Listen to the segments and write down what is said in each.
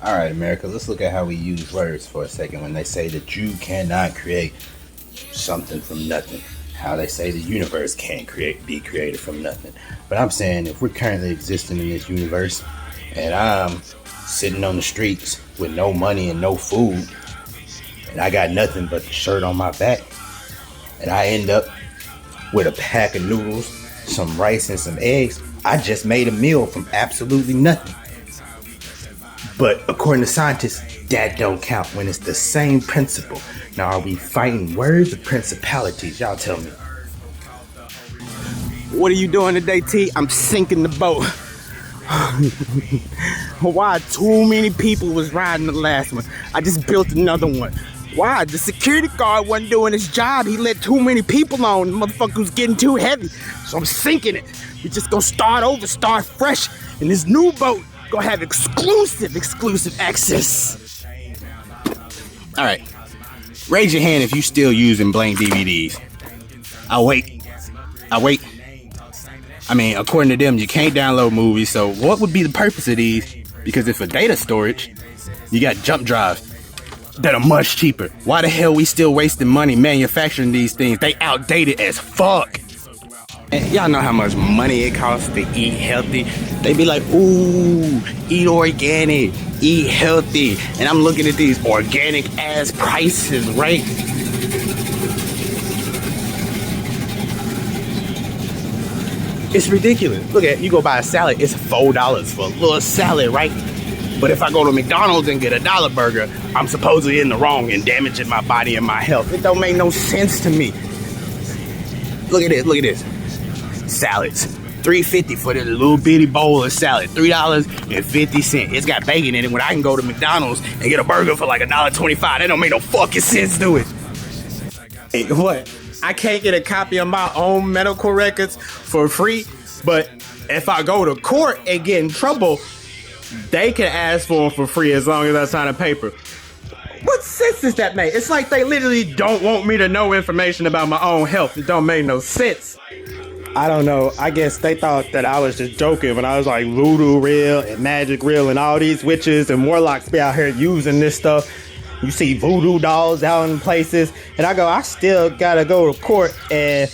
All right, America, let's look at how we use words for a second when they say that you cannot create something from nothing. How they say the universe can't be created from nothing. But I'm saying if we're currently existing in this universe and I'm sitting on the streets with no money and no food and I got nothing but the shirt on my back and I end up with a pack of noodles, some rice and some eggs, I just made a meal from absolutely nothing. But according to scientists, that don't count when it's the same principle. Now, are we fighting words or principalities? Y'all tell me. What are you doing today, T? I'm sinking the boat. Why? Too many people was riding the last one. I just built another one. Why? The security guard wasn't doing his job. He let too many people on. The motherfucker was getting too heavy. So I'm sinking it. We just gonna start over, start fresh. And this new boat gonna have exclusive access. All right. Raise your hand if you still using blank DVDs. I'll wait. I mean, according to them, you can't download movies. So what would be the purpose of these? Because if for data storage, you got jump drives that are much cheaper. Why the hell we still wasting money manufacturing these things? They outdated as fuck. And y'all know how much money it costs to eat healthy. They be like, ooh, eat organic, eat healthy. And I'm looking at these organic ass prices, right? It's ridiculous. Look at, you go buy a salad, it's $4 for a little salad, right? But if I go to McDonald's and get a dollar burger, I'm supposedly in the wrong and damaging my body and my health. It don't make no sense to me. Look at this. Salads. $3.50 for this little bitty bowl of salad. $3.50. It's got bacon in it when I can go to McDonald's and get a burger for like $1.25. That don't make no fucking sense, do it? Hey, what? I can't get a copy of my own medical records for free, but if I go to court and get in trouble, they can ask for them for free as long as I sign a paper. What sense does that make? It's like they literally don't want me to know information about my own health. It don't make no sense. I don't know. I guess they thought that I was just joking when I was like voodoo real and magic real and all these witches and warlocks be out here using this stuff. You see voodoo dolls out in places, and I still gotta go to court and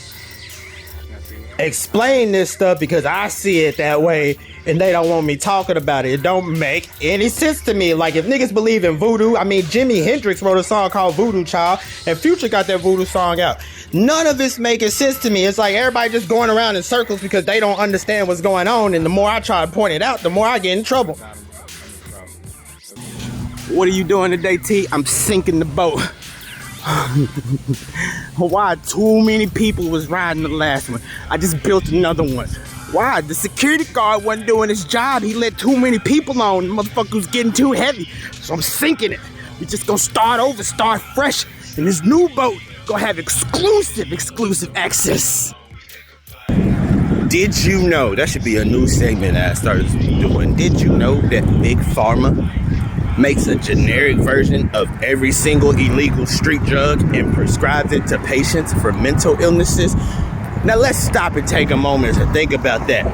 explain this stuff because I see it that way and they don't want me talking about it. It don't make any sense to me. Like, if niggas believe in voodoo, I mean, Jimi Hendrix wrote a song called Voodoo Child and Future got that voodoo song out. None of it's making sense to me. It's like everybody just going around in circles because they don't understand what's going on, and the more I try to point it out, the more I get in trouble. What are you doing today, T? I'm sinking the boat. Why? Too many people was riding the last one. I just built another one. Why? The security guard wasn't doing his job. He let too many people on. The motherfucker was getting too heavy. So I'm sinking it. We just gonna start over, start fresh. And this new boat gonna have exclusive access. Did you know? That should be a new segment that I started doing. Did you know that Big Pharma makes a generic version of every single illegal street drug and prescribes it to patients for mental illnesses? Now let's stop and take a moment to think about that.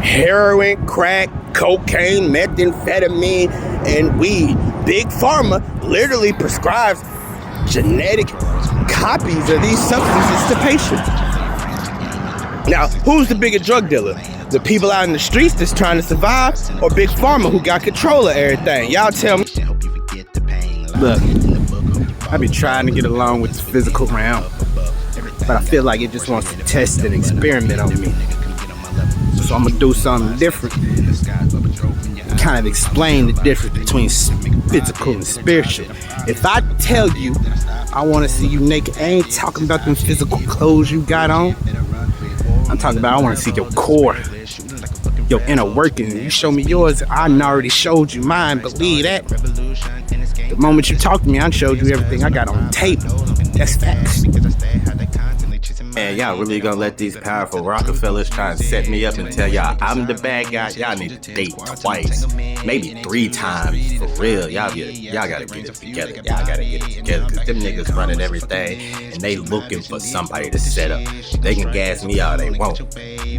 Heroin, crack, cocaine, methamphetamine, and weed. Big Pharma literally prescribes genetic copies of these substances to patients. Now, who's the bigger drug dealer? The people out in the streets that's trying to survive, or Big Pharma who got control of everything? Y'all tell me. Look, I be trying to get along with the physical realm, but I feel like it just wants to test and experiment on me. So I'm gonna do something different. Kind of explain the difference between physical and spiritual. If I tell you I wanna see you naked, I ain't talking about them physical clothes you got on. I'm talking about I wanna see your core, your inner working. You show me yours, I already showed you mine, believe that. The moment you talk to me, I showed you everything I got on tape. That's facts. Man, y'all really gonna let these powerful Rockefellers try and set me up and tell y'all I'm the bad guy? Y'all need to date twice, maybe 3 times, for real. Y'all gotta get it together. Y'all gotta get it together, cause them niggas running everything and they looking for somebody to set up. They can gas me all they want,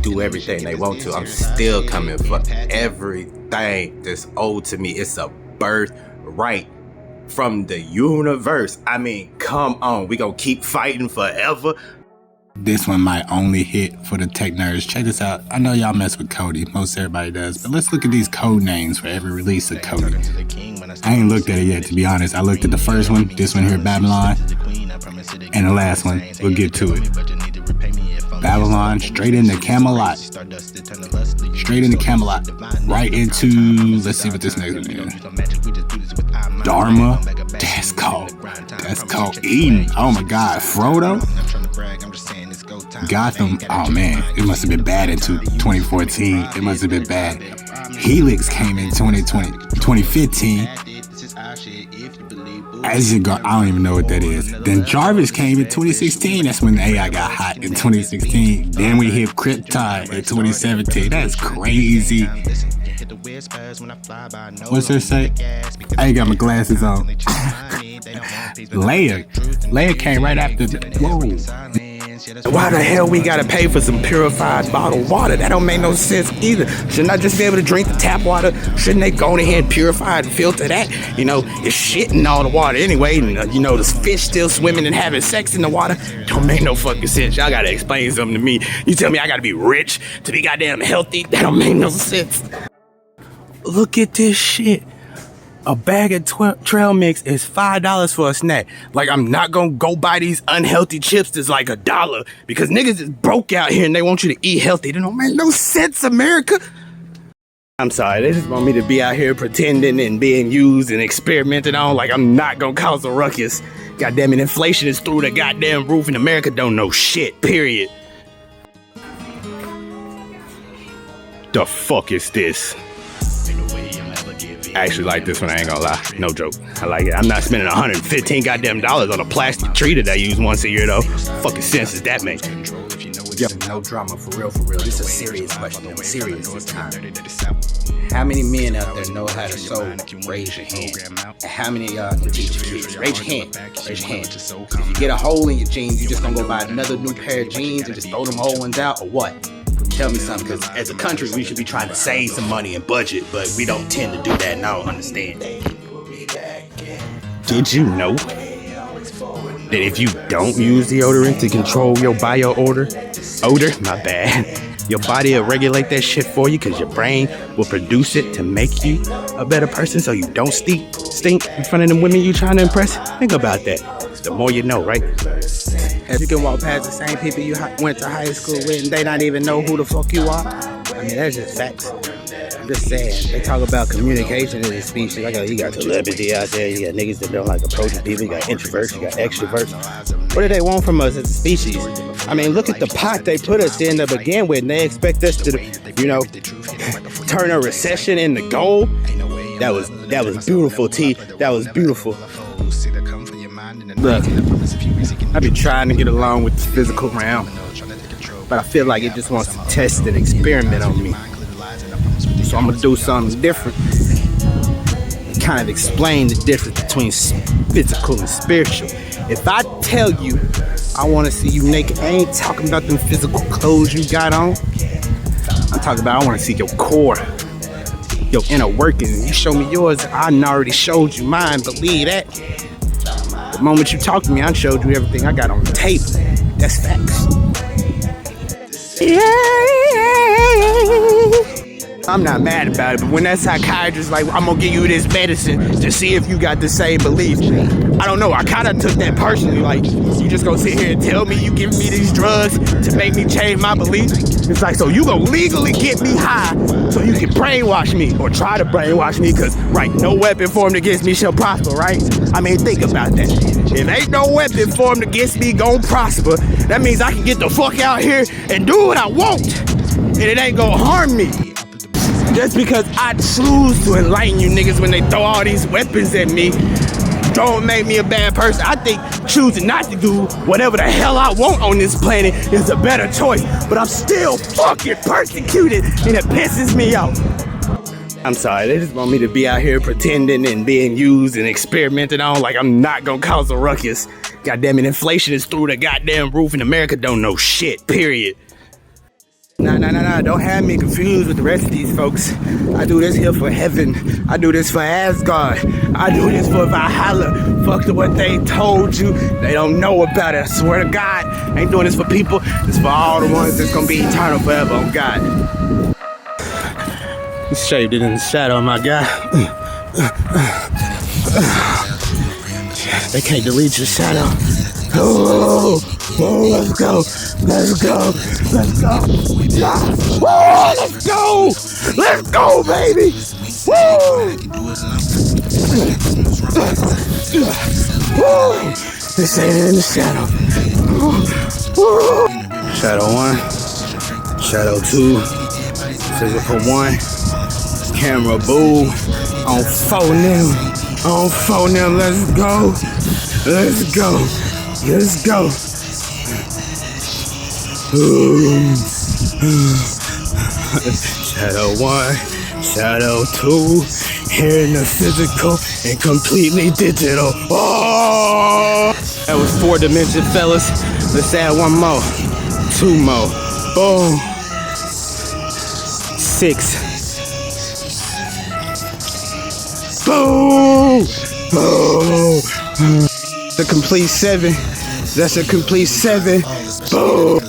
do everything they want to. I'm still coming for everything that's owed to me. It's a birthright from the universe. I mean, come on. We gonna keep fighting forever. This one might only hit for the tech nerds. Check this out. I know y'all mess with Cody. Most everybody does. But let's look at these code names for every release of Cody. I ain't looked at it yet, to be honest. I looked at the first one, this one here, Babylon, and the last one. We'll get to it. Babylon, straight into Camelot. Straight into Camelot. Right into, let's see what this next one is. Dharma. That's called Eden. Oh my God. Frodo. Gotham. Oh man, it must have been bad in 2014. It must have been bad. Helix came in 2015. As you go, I don't even know what that is. Then Jarvis came in 2016. That's when the AI got hot in 2016. Then we hit Krypton in 2017. That's crazy. What's there say? I ain't got my glasses on. Leia came right after the. Whoa. Why the hell we gotta pay for some purified bottled water? That don't make no sense either. Shouldn't I just be able to drink the tap water? Shouldn't they go ahead and purify and filter that? You know, it's shit in all the water anyway. And, you know, there's fish still swimming and having sex in the water. Don't make no fucking sense. Y'all gotta explain something to me. You tell me I gotta be rich to be goddamn healthy? That don't make no sense. Look at this shit. A bag of trail mix is $5 for a snack. Like, I'm not gonna go buy these unhealthy chips that's like $1 because niggas is broke out here and they want you to eat healthy. That don't make no sense, America. I'm sorry, they just want me to be out here pretending and being used and experimented on like I'm not gonna cause a ruckus. Goddamn it, inflation is through the goddamn roof and America don't know shit, period. The fuck is this? I actually like this one, I ain't gonna lie. No joke. I like it. I'm not spending $115 goddamn dollars on a plastic treater that I use once a year though. Fucking sense does that make? Yo, no drama, for real. This is a serious question. I'm serious this time. How many men out there know how to sew? Raise your hand. And how many of y'all can teach your kids? Raise your hand. If you get a hole in your jeans, you just gonna go buy another new pair of jeans and just throw them old ones out, or what? Tell me something, because as a country, we should be trying to save some money and budget, but we don't tend to do that, and I don't understand. Did you know that if you don't use deodorant to control your odor, my bad, your body will regulate that shit for you because your brain will produce it to make you a better person so you don't stink in front of the women you trying to impress? Think about that. The more you know, right? If you can walk past the same people you went to high school with and they not even know who the fuck you are, I mean, that's just facts. I'm just saying, they talk about communication as a species. You got telepathy out there, you got niggas that don't like approaching people, you got introverts, you got extroverts. What do they want from us as a species? I mean, look at the pot they put us in to begin with, and they expect us to, you know, turn a recession into gold. That was beautiful, T. That was beautiful. Look, I be trying to get along with the physical realm, but I feel like it just wants to test and experiment on me. So I'm gonna do something different. Kind of explain the difference between physical and spiritual. If I tell you I want to see you naked, I ain't talking about them physical clothes you got on. I'm talking about I want to see your core, your inner workings. You show me yours, I already showed you mine. Believe that. The moment you talk to me, I showed you everything I got on the table. That's facts. Yeah. I'm not mad about it, but when that psychiatrist like, I'm gonna give you this medicine to see if you got the same belief, I don't know, I kinda took that personally. Like, you just gonna sit here and tell me you giving me these drugs to make me change my beliefs? It's like, so you gonna legally get me high so you can brainwash me, or try to brainwash me, cause right, no weapon formed against me shall prosper, right? I mean, think about that. If ain't no weapon formed against me gon' prosper, that means I can get the fuck out here and do what I want, and it ain't gonna harm me. Just because I choose to enlighten you niggas when they throw all these weapons at me, don't make me a bad person. I think choosing not to do whatever the hell I want on this planet is a better choice, but I'm still fucking persecuted, and it pisses me off. I'm sorry, they just want me to be out here pretending and being used and experimented on like I'm not gonna cause a ruckus. Goddamn it, inflation is through the goddamn roof and America don't know shit, period. Nah. Don't have me confused with the rest of these folks. I do this here for heaven. I do this for Asgard. I do this for Valhalla. Fuck to what they told you. They don't know about it. I swear to God. I ain't doing this for people. It's for all the ones that's gonna be eternal forever on God. You shaved it in the shadow, my guy. They can't delete your shadow. Oh, let's go. Let's go. Let's go. Whoa, let's go. Let's go, baby. Woo. Woo. This ain't in the shadow. Woo. Shadow 1. Shadow 2. Physical 1. Camera boo. On phone them. On phone them. Let's go. Let's go. Let's go. Shadow 1, Shadow 2, here in the physical and completely digital. Oh! That was 4 dimension, fellas. Let's add 1 more. 2 more. Boom. 6. Boom! Boom! The complete 7. That's a complete 7. Boom!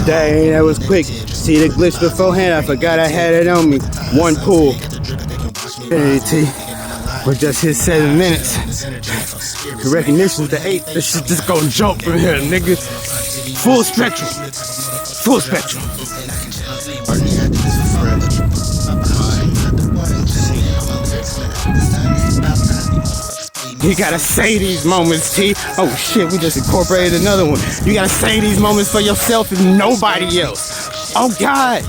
Dang, that was quick. See the glitch beforehand? I forgot I had it on me. 1 pull. Hey, T. We just hit 7 minutes. The recognition's the 8. This shit just gonna jump from here, nigga. Full spectrum. Full spectrum. You gotta say these moments, T. Oh shit, we just incorporated another one. You gotta say these moments for yourself and nobody else. Oh God.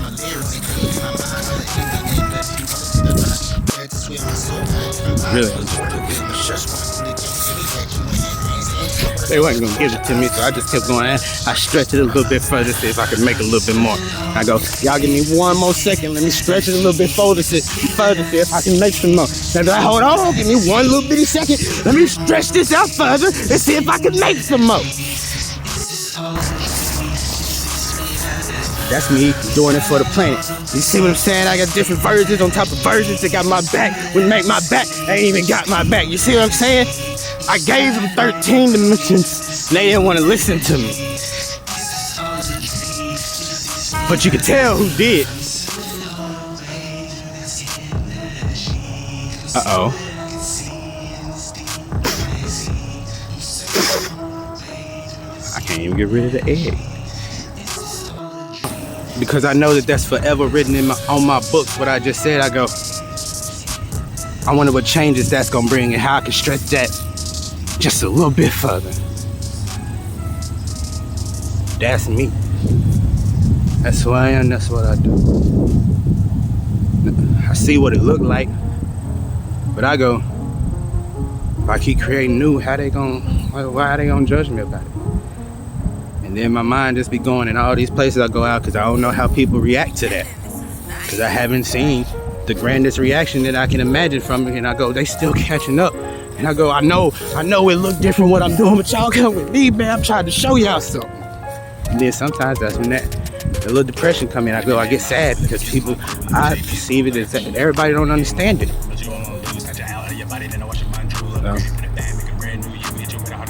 Really? They wasn't gonna give it to me, so I just kept going. I stretched it a little bit further, see if I could make a little bit more. I go, y'all give me 1 more second. Let me stretch it a little bit further, see if I can make some more. Now, hold on, give me 1 little bitty second. Let me stretch this out further and see if I can make some more. That's me doing it for the planet. You see what I'm saying? I got different versions on top of versions that got my back. Would make my back. They ain't even got my back. You see what I'm saying? I gave them 13 dimensions. And they didn't want to listen to me. But you can tell who did. Uh-oh. I can't even get rid of the egg. Because I know that that's forever written on my books. What I just said, I go, I wonder what changes that's gonna bring and how I can stretch that just a little bit further. That's me. That's who I am, that's what I do. I see what it looked like, but I go, if I keep creating new, why are they gonna judge me about it? And then my mind just be going in all these places I go out because I don't know how people react to that. Because I haven't seen the grandest reaction that I can imagine from it. And I go, they still catching up. And I go, I know it look different what I'm doing, but y'all come with me, man. I'm trying to show y'all something. And then sometimes that's when the little depression come in. I get sad because I perceive it as that everybody don't understand it.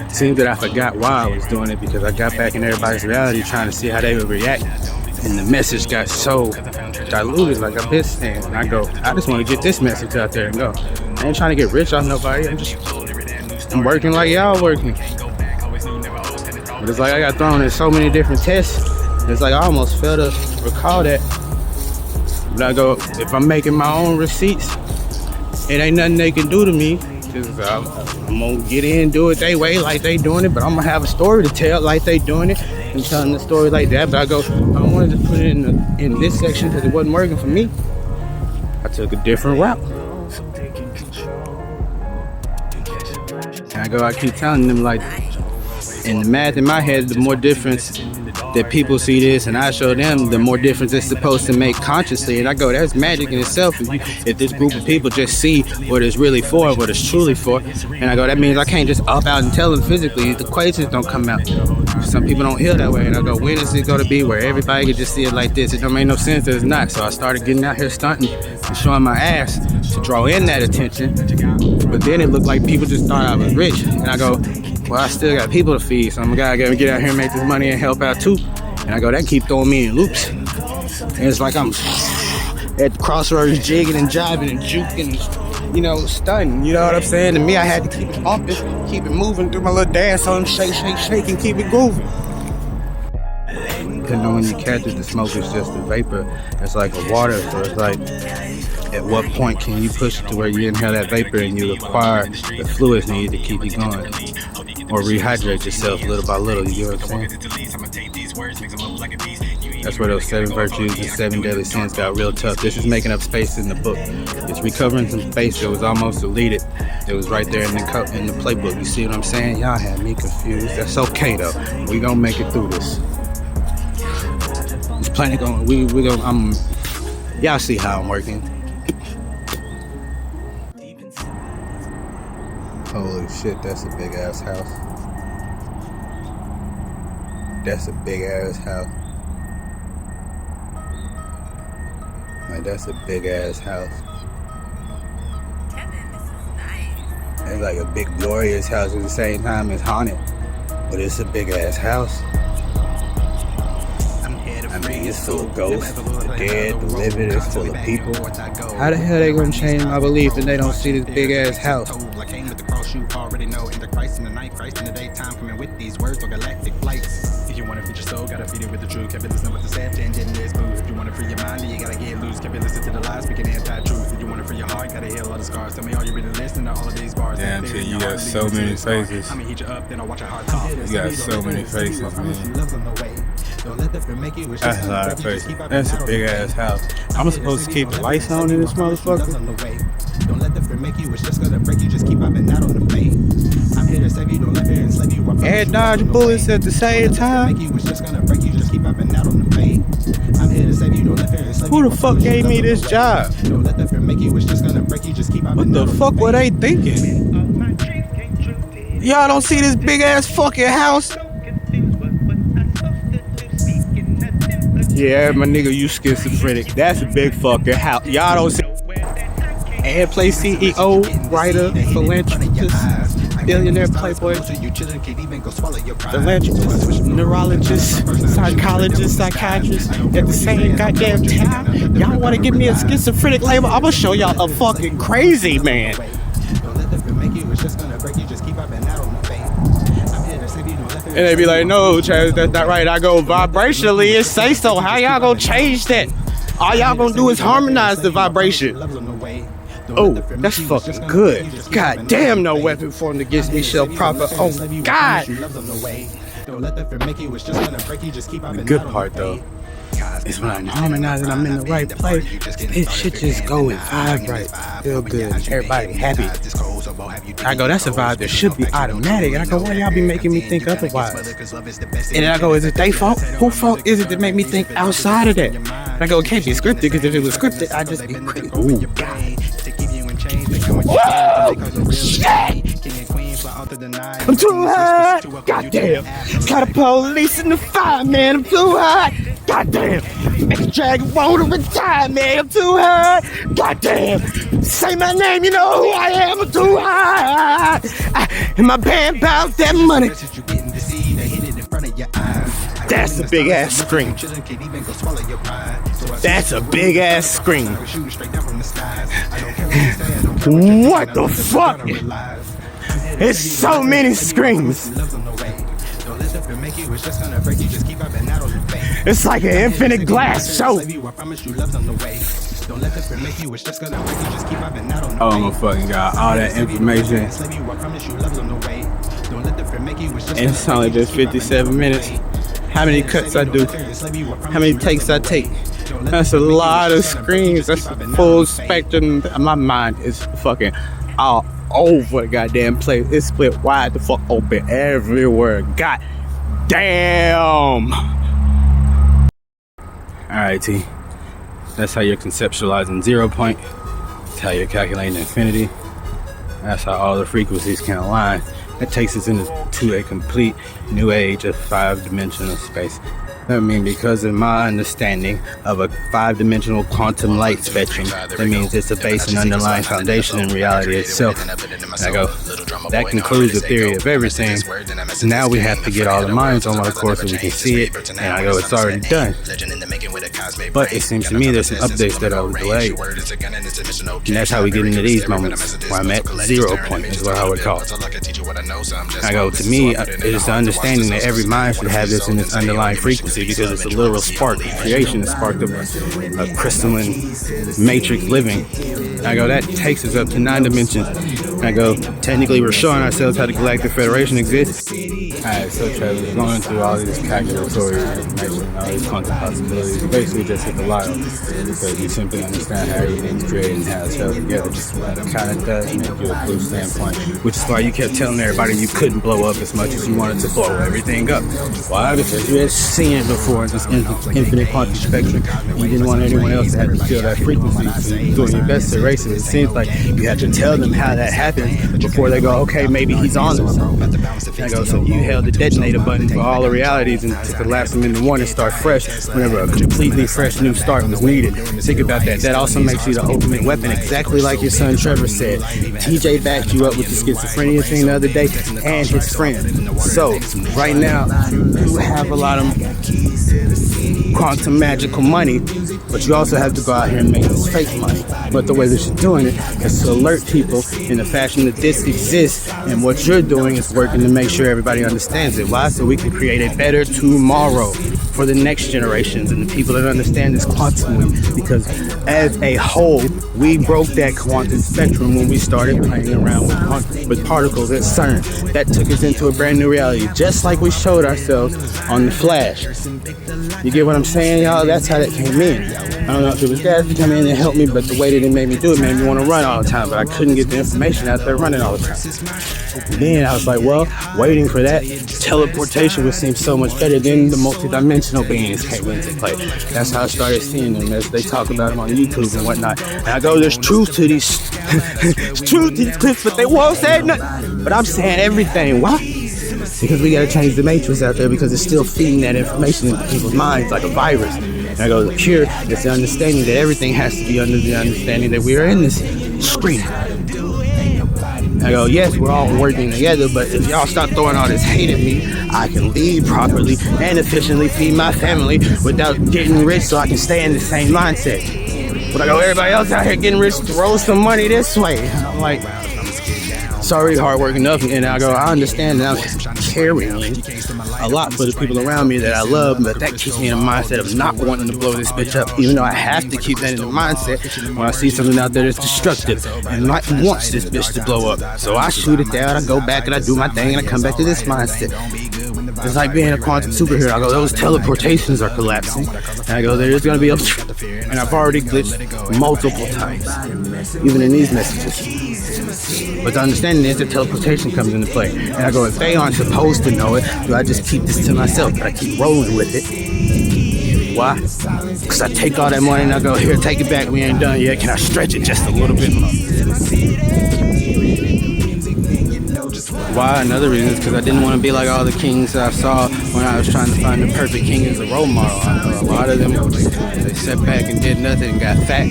It seems that I forgot why I was doing it because I got back in everybody's reality trying to see how they would react. And the message got so diluted, like I've been saying. And I go, I just want to get this message out there and go. I ain't trying to get rich off nobody. I'm working like y'all working. But it's like I got thrown in so many different tests. It's like I almost failed to recall that. But I go, if I'm making my own receipts, it ain't nothing they can do to me. I'm gonna get in, do it their way like they doing it, but I'm gonna have a story to tell like they doing it and telling the story like that. But I go, I wanted to put it in this section because it wasn't working for me. I took a different route. And I keep telling them like, And the math in my head, the more difference that people see this and I show them, the more difference it's supposed to make consciously. And I go, that's magic in itself. If this group of people just see what it's really for, what it's truly for. And I go, that means I can't just up out and tell them physically. The equations don't come out. Some people don't heal that way. And I go, when is it going to be where everybody can just see it like this? It don't make no sense that it's not. So I started getting out here stunting and showing my ass to draw in that attention. But then it looked like people just thought I was rich. And I go, well, I still got people to feed, so I'm gonna get out here and make this money and help out too. And I go, that keep throwing me in loops. And it's like I'm at the crossroads jigging and jiving and juking, you know, stunting. You know what I'm saying? To me, I had to keep it pumping, keep it moving, do my little dance on shake, shake, shake, and keep it grooving. Because when you catch it, the smoke is just a vapor. It's like a water, so it's like, at what point can you push it to where you inhale that vapor and you acquire the fluids needed to keep you going? Or rehydrate yourself little by little, you get what I'm saying? That's where those 7 virtues and 7 deadly sins got real tough. This is making up space in the book. It's recovering some space that was almost deleted. It was right there in the playbook. You see what I'm saying? Y'all had me confused. That's okay though. We gonna make it through this. There's plenty going. We gonna. Y'all see how I'm working. Holy shit, that's a big ass house. That's a big ass house. Like, that's a big ass house. Kevin, this is nice. It's like a big glorious house at the same time as haunted. But it's a big ass house. I mean, it's full of ghosts, the dead, the living, it's full of people. How the hell they gonna change my belief if they don't see this big ass house? You already know in the Christ in the night, Christ in the daytime, coming with these words or galactic flights. If you want to feed your soul, gotta feed it with the truth. Can't be listening with the sad and then there's booze. If you want to free your mind, then you gotta get loose. Can't be listening to the lies, speaking anti-truth. If you want to free your heart, gotta heal all the scars. Tell me, are you really listening to all of these bars? Damn, T, you got so many faces. I'ma heat you up, then I'll watch your heart talk. You got so many faces, man. That's a lot of faces. That's a big ass house. I'm supposed to keep the lights on in this motherfucker? Don't let the fear make you, it's just gonna break you, just keep popping out on the fade. I'm here to save you, don't let fear enslave you. And dodge bullets at the same time? Who the fuck gave me this job? Don't let the fear make you, it's just gonna break you, just keep popping What the fuck were they thinking? Y'all don't see this big ass fucking house? Yeah, my nigga, you schizophrenic. That's a big fucking house. Y'all don't see. And play CEO, writer, philanthropist, billionaire, playboy, philanthropist, neurologist, psychologist, psychiatrist at the same goddamn time. Y'all want to give me a schizophrenic label? I'm gonna show y'all a fucking crazy man. And they be like, no, Chaz, that's not right. I go, vibrationally, it say so. How y'all gonna change that? All y'all gonna do is harmonize the vibration. Oh, that's fucking good. God damn, no weapon formed against me shall prosper. Oh, God. The good part, though, is when I'm harmonizing, I'm in the right place. This shit just go and vibrate. Feel good. Everybody happy. I go, that's a vibe that should be automatic. And I go, why y'all be making me think otherwise? And then I go, is it they fault? Whose fault is it that make me think outside of that? And I go, it can't be scripted, because if it was scripted, I'd just be crazy. Ooh, God. Whoa! Shit! I'm too hot! Goddamn! Got a police in the fire, man! I'm too hot! Goddamn! Make a dragon want to retire, man! I'm too hot! Goddamn! Say my name, you know who I am! I'm too hot! And my band bout that money! That's a big ass scream. That's a big ass scream. What the fuck? There's so many screams. It's like an infinite glass show. Oh my fucking god, all that information. And it's only just 57 minutes. How many cuts I do? How many takes I take? That's a lot of screens. That's a full spectrum. My mind is fucking all over the goddamn place. It's split wide the fuck open everywhere. God damn. Alright, T. That's how you're conceptualizing 0 point. That's how you're calculating infinity. That's how all the frequencies can align. That takes us into a complete new age of 5-dimensional space. I mean, because of my understanding of a 5-dimensional quantum light spectrum, that means it's a base and underlying foundation in reality itself. And I go, that concludes the theory of everything. Now we have to get all the minds on one course so we can see it. And I go, it's already done. But it seems to me there's some updates that are delayed. And that's how we get into these moments where I'm at 0 point, is what I would call it. I go, to me, it is the understanding that every mind should have this in its underlying frequency, because it's a literal spark of creation, a spark of a crystalline matrix living. I go, that takes us up to 9 dimensions. I go, technically we're showing ourselves how the Galactic Federation exists. Alright, so Travis, going through all these calculatory information, all these quantum possibilities, you basically just hit the lotto, because you simply understand how everything's created and how it's held together. It kind of does make you a blue standpoint, which is why you kept telling everybody you couldn't blow up as much as you wanted to blow everything up. Why? Because you had seen it before in this infinite quantum spectrum. You didn't want anyone else to have to feel that frequency, so you're doing your best to erase it. It seems like you have to tell them how that happened before they go, okay, maybe he's on this. I go, so you held the detonator button for all the realities and to collapse them into one and start fresh whenever a completely fresh new start was needed. Think about that. That also makes you the ultimate weapon, exactly like your son Trevor said. TJ backed you up with the schizophrenia thing the other day, and his friend. So right now you have a lot of quantum magical money, but you also have to go out here and make this fake money. But the way that you're doing it is to alert people in the fashion that this exists, and what you're doing is working to make sure everybody understands it. Why? So we can create a better tomorrow for the next generations and the people that understand this quantumly. Because as a whole, we broke that quantum spectrum when we started playing around with particles at CERN. That took us into a brand new reality, just like we showed ourselves on The Flash. You get what I'm saying, y'all? That's how that came in. I don't know if it was Dad to come in and help me, but the way that it made me do it made me want to run all the time, but I couldn't get the information out there running all the time. And then I was like, well, waiting for that teleportation would seem so much better. Then the multidimensional beings came into play. That's how I started seeing them as they talk about them on YouTube and whatnot. And I go, there's truth to these truth to these clips, but they won't say nothing. But I'm saying everything. Why? Because we gotta change the matrix out there, because it's still feeding that information into people's minds like a virus. And I go, the cure is the understanding that everything has to be under the understanding that we are in this screen. I go, yes, we're all working together, but if y'all stop throwing all this hate at me, I can lead properly and efficiently feed my family without getting rich, so I can stay in the same mindset. But I go, everybody else out here getting rich, throw some money this way. And I'm like, it's already hard work enough. And I go, I understand that I'm carrying a lot for the people around me that I love, but that keeps me in a mindset of not wanting to blow this bitch up, even though I have to keep that in the mindset when I see something out there that's destructive and wants this bitch to blow up. So I shoot it down, I go back and I do my thing, and I come back to this mindset. It's like being a quantum superhero. I go, those teleportations are collapsing. And I go, there's gonna be a... And I've already glitched multiple times, even in these messages. But the understanding is that teleportation comes into play. And I go, if they aren't supposed to know it, do I just keep this to myself? But I keep rolling with it. Why? Because I take all that money and I go, here, take it back. We ain't done yet. Can I stretch it just a little bit more? Why? Another reason is because I didn't want to be like all the kings that I saw when I was trying to find the perfect king as a role model. I know a lot of them, they sat back and did nothing and got fat.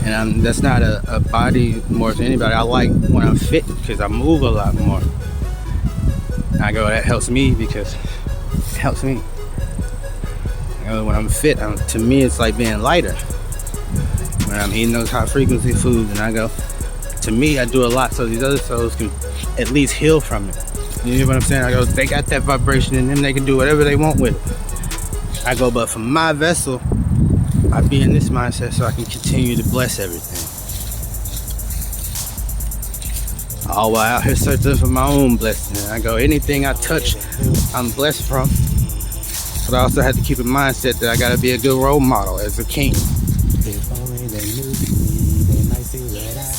And that's not a body more than anybody. I like when I'm fit because I move a lot more. I go, that helps me because it helps me. I go, when I'm fit, to me it's like being lighter. When I'm eating those high frequency foods, and I go, to me I do a lot so these other souls can at least heal from it. You know what I'm saying? I go, they got that vibration in them, they can do whatever they want with it. I go, but for my vessel, I be in this mindset so I can continue to bless everything. All while out here searching for my own blessing. I go, anything I touch, I'm blessed from. But I also have to keep in mindset that I gotta be a good role model as a king.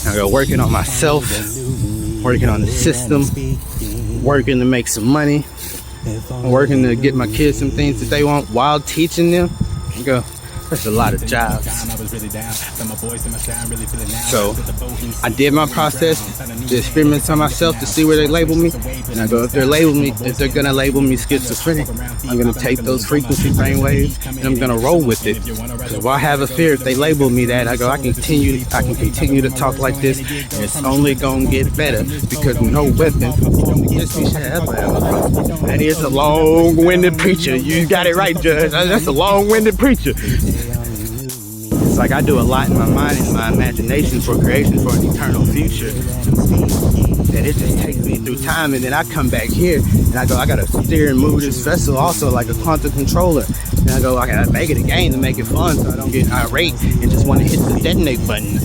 I I go working on myself, working on the system, working to make some money, working to get my kids some things that they want while teaching them. I go, that's a lot of jobs. So I did my process, the experiments on myself to see where they label me. And I go, if they're gonna label me schizophrenic, I'm gonna take those frequency brain waves and I'm gonna roll with it. Because why have a fear if they label me that? I go, I can continue to talk like this, and it's only gonna get better because no weapon against me shall ever. And he's a long-winded preacher. You got it right, Judge. That's a long-winded preacher. It's like I do a lot in my mind and my imagination for creation for an eternal future. And it just takes me through time, and then I come back here and I go, I gotta steer and move this vessel also like a quantum controller. And I go, I gotta make it a game to make it fun so I don't get irate and just want to hit the detonate button.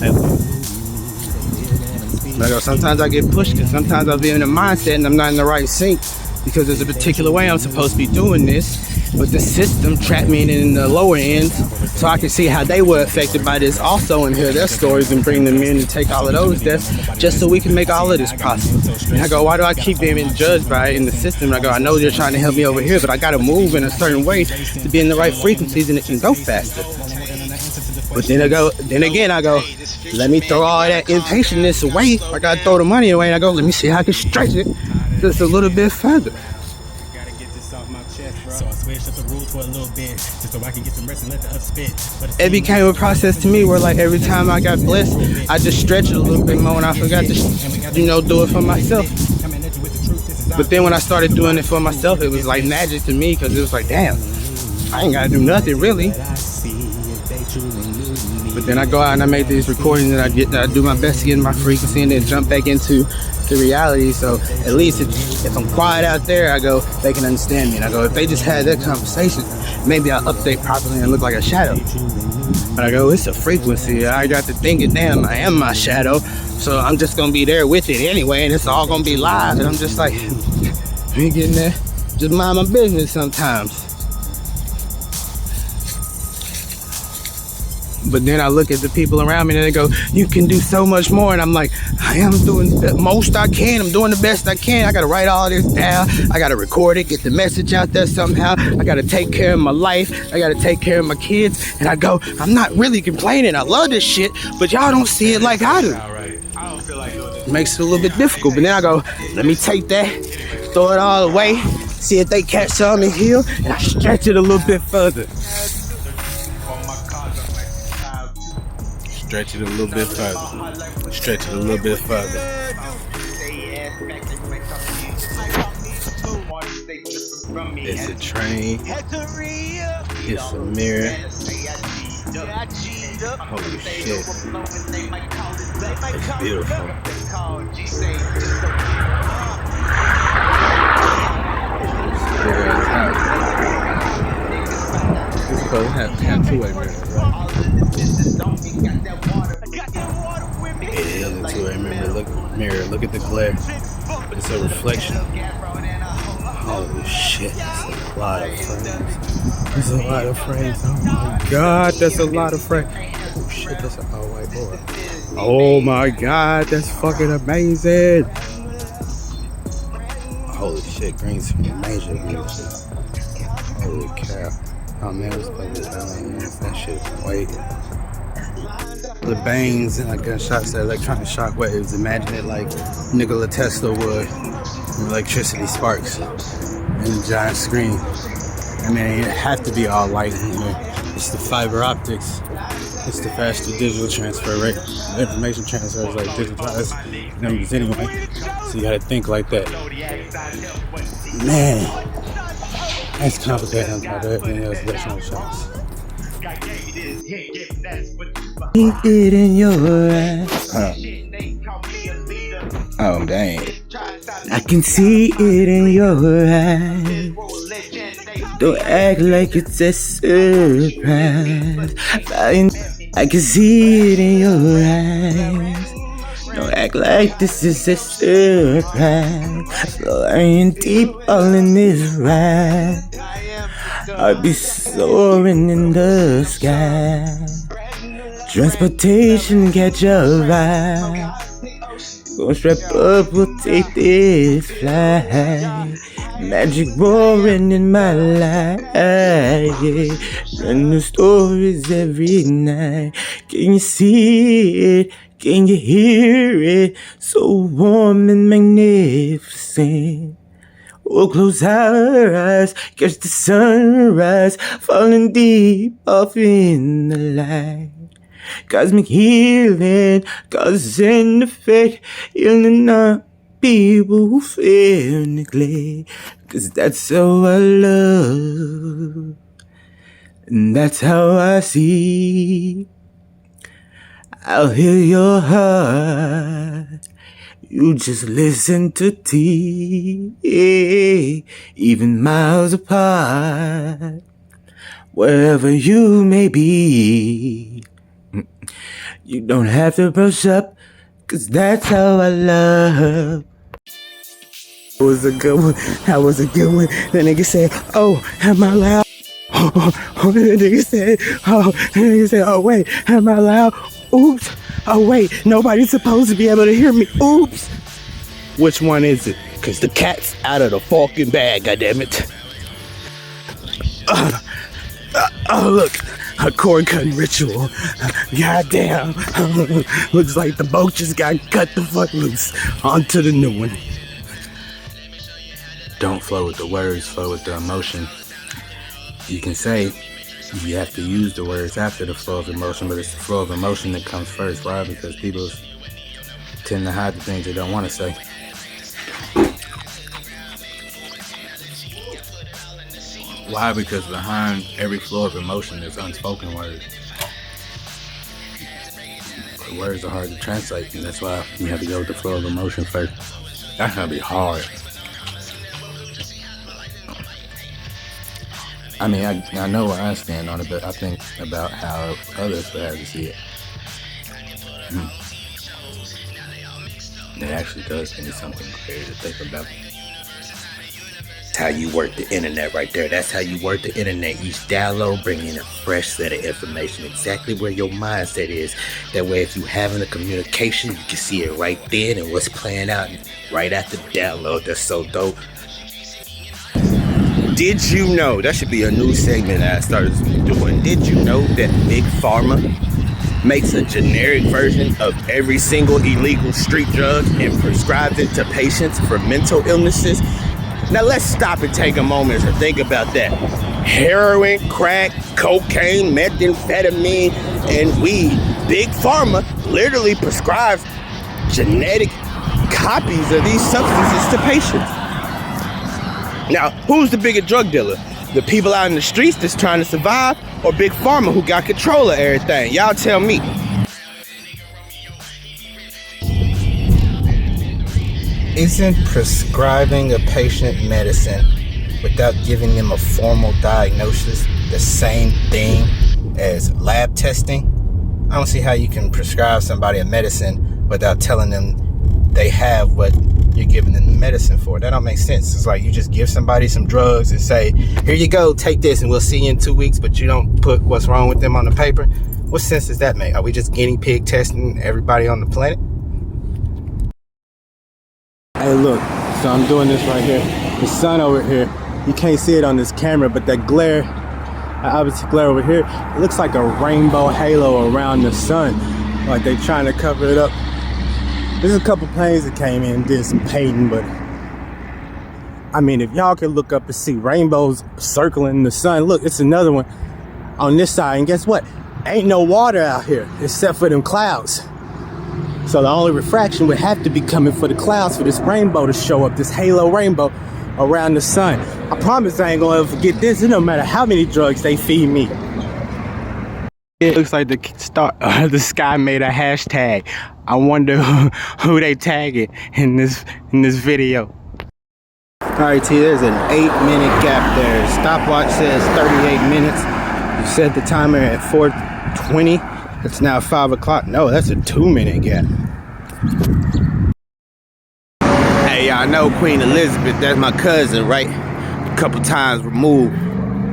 I go, sometimes I get pushed because sometimes I'll be in a mindset and I'm not in the right sync because there's a particular way I'm supposed to be doing this. But the system trapped me in the lower ends so I can see how they were affected by this also and hear their stories and bring them in and take all of those deaths just so we can make all of this possible. And I go, why do I keep being judged by it in the system? And I go, I know they're trying to help me over here, but I gotta move in a certain way to be in the right frequencies and it can go faster. But then again I go, let me throw all that impatientness away. I gotta throw the money away and I go, let me see how I can stretch it just a little bit further. So I switched up the rules for a little bit just so I can get some rest and let the up spit. It became a process to me where like every time I got blessed, I just stretched it a little bit more and I forgot to, do it for myself. But then when I started doing it for myself, it was like magic to me because it was like, damn, I ain't gotta do nothing really. But then I go out and I make these recordings and I do my best to get in my frequency and then jump back into the reality. So at least if I'm quiet out there, I go, they can understand me. And I go, if they just had that conversation, maybe I'll update properly and look like a shadow. But I go, it's a frequency. I got to thinking, damn, I am my shadow. So I'm just gonna be there with it anyway, and it's all gonna be live. And I'm just like, I ain't getting there. Just mind my business sometimes. But then I look at the people around me and they go, you can do so much more. And I'm like, I am doing the most I can. I'm doing the best I can. I got to write all this down. I got to record it, get the message out there somehow. I got to take care of my life. I got to take care of my kids. And I go, I'm not really complaining. I love this shit, but y'all don't see it like I do. It makes it a little bit difficult. But then I go, let me take that, throw it all away, see if they catch some and heal. And I stretch it a little bit further. Stretch it a little bit further. Stretch it a little bit further. It's a train. It's a mirror. Holy shit. It's beautiful. It's supposed to have two-way mirrors, right? It is a two-way mirror. Look at the glare. But it's a reflection. Holy shit. That's a lot of frames. That's a lot of frames. Oh my god, that's a lot of frames. Oh shit, that's an all-white board. Oh my god, that's fucking amazing. Holy shit, green screen, major music. Holy cow. Oh man, let's play this down. That shit's white. The bangs and like gunshots, the electronic shock waves. Imagine it like Nikola Tesla would. Electricity sparks and a giant screen. I mean, it have to be all light in here. It's the fiber optics. It's the faster digital transfer rate. The information transfer is like digitized numbers anyway. So you gotta think like that. Man, that's complicated on top of everything else. Electronic shocks. Keep it in your eyes. Oh dang. I can see it in your eyes. Don't act like it's a surprise. I can see it in your eyes. Don't act like this is a surprise. Flying deep all in this ride. I'll be soaring in the sky. Transportation catch a ride. Gonna strap up, we'll take this flight. Magic roaring in my life, yeah. And the stories every night. Can you see it? Can you hear it? So warm and magnificent. We'll close our eyes, catch the sunrise, falling deep off in the light. Cosmic healing, cause and effect, healing up people who feel neglect. Cause that's how I love, and that's how I see. I'll heal your heart. You just listen to T, even miles apart. Wherever you may be, you don't have to brush up, cause that's how I love. That was a good one. That was a good one. The nigga said, oh, am I loud? The nigga said, oh wait, am I loud? Oops. Oh wait, nobody's supposed to be able to hear me. Oops. Which one is it? Cause the cat's out of the fucking bag, goddammit. Oh look, a cord cutting ritual. Goddamn. Looks like the boat just got cut the fuck loose. On to the new one. Don't flow with the words, flow with the emotion. You can say you have to use the words after the flow of emotion, but it's the flow of emotion that comes first. Why? Because people tend to hide the things they don't want to say. Why? Because behind every flow of emotion there's unspoken words. The words are hard to translate, and that's why you have to go with the flow of emotion first. That's gonna be hard. I mean, I know where I stand on it, but I think about how others would have to see it. It actually does give me something clear to think about. That's how you work the internet right there. That's how you work the internet. Each download bring in a fresh set of information, exactly where your mindset is. That way, if you having a communication, you can see it right then and what's playing out right after the download. That's so dope. Did you know, that should be a new segment that I started doing. Did you know that Big Pharma makes a generic version of every single illegal street drug and prescribes it to patients for mental illnesses? Now let's stop and take a moment to think about that. Heroin, crack, cocaine, methamphetamine, and weed. Big Pharma literally prescribes genetic copies of these substances to patients. Now, who's the bigger drug dealer? The people out in the streets that's trying to survive, or Big Pharma who got control of everything? Y'all tell me. Isn't prescribing a patient medicine without giving them a formal diagnosis the same thing as lab testing? I don't see how you can prescribe somebody a medicine without telling them they have what you're giving them the medicine for. That don't make sense. It's like you just give somebody some drugs and say, here you go, take this and we'll see you in 2 weeks, but you don't put what's wrong with them on the paper. What sense does that make? Are we just guinea pig testing everybody on the planet? Hey look, so I'm doing this right here. The sun over here, you can't see it on this camera, but that glare, obviously glare over here, it looks like a rainbow halo around the sun. Like they trying to cover it up. There's a couple planes that came in and did some painting, but I mean, if y'all can look up and see rainbows circling the sun, look, it's another one on this side. And guess what? Ain't no water out here except for them clouds. So the only refraction would have to be coming for the clouds for this rainbow to show up, this halo rainbow around the sun. I promise I ain't gonna ever forget this. It no matter how many drugs they feed me. It looks like the sky made a hashtag. I wonder who they tagging in this video. All right, T, there's an 8-minute gap there. Stopwatch says 38 minutes. You set the timer at 4:20. It's now 5 o'clock. No, that's a 2-minute gap. Hey, y'all know Queen Elizabeth. That's my cousin, right? A couple times removed.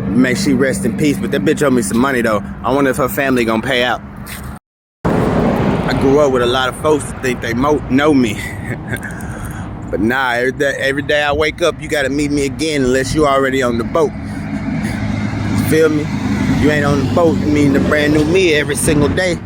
May she rest in peace. But that bitch owed me some money, though. I wonder if her family gonna pay out. grew up with a lot of folks that think they know me. But nah, every day I wake up, you gotta meet me again unless you already on the boat. Feel me? You ain't on the boat, you mean the brand new me every single day.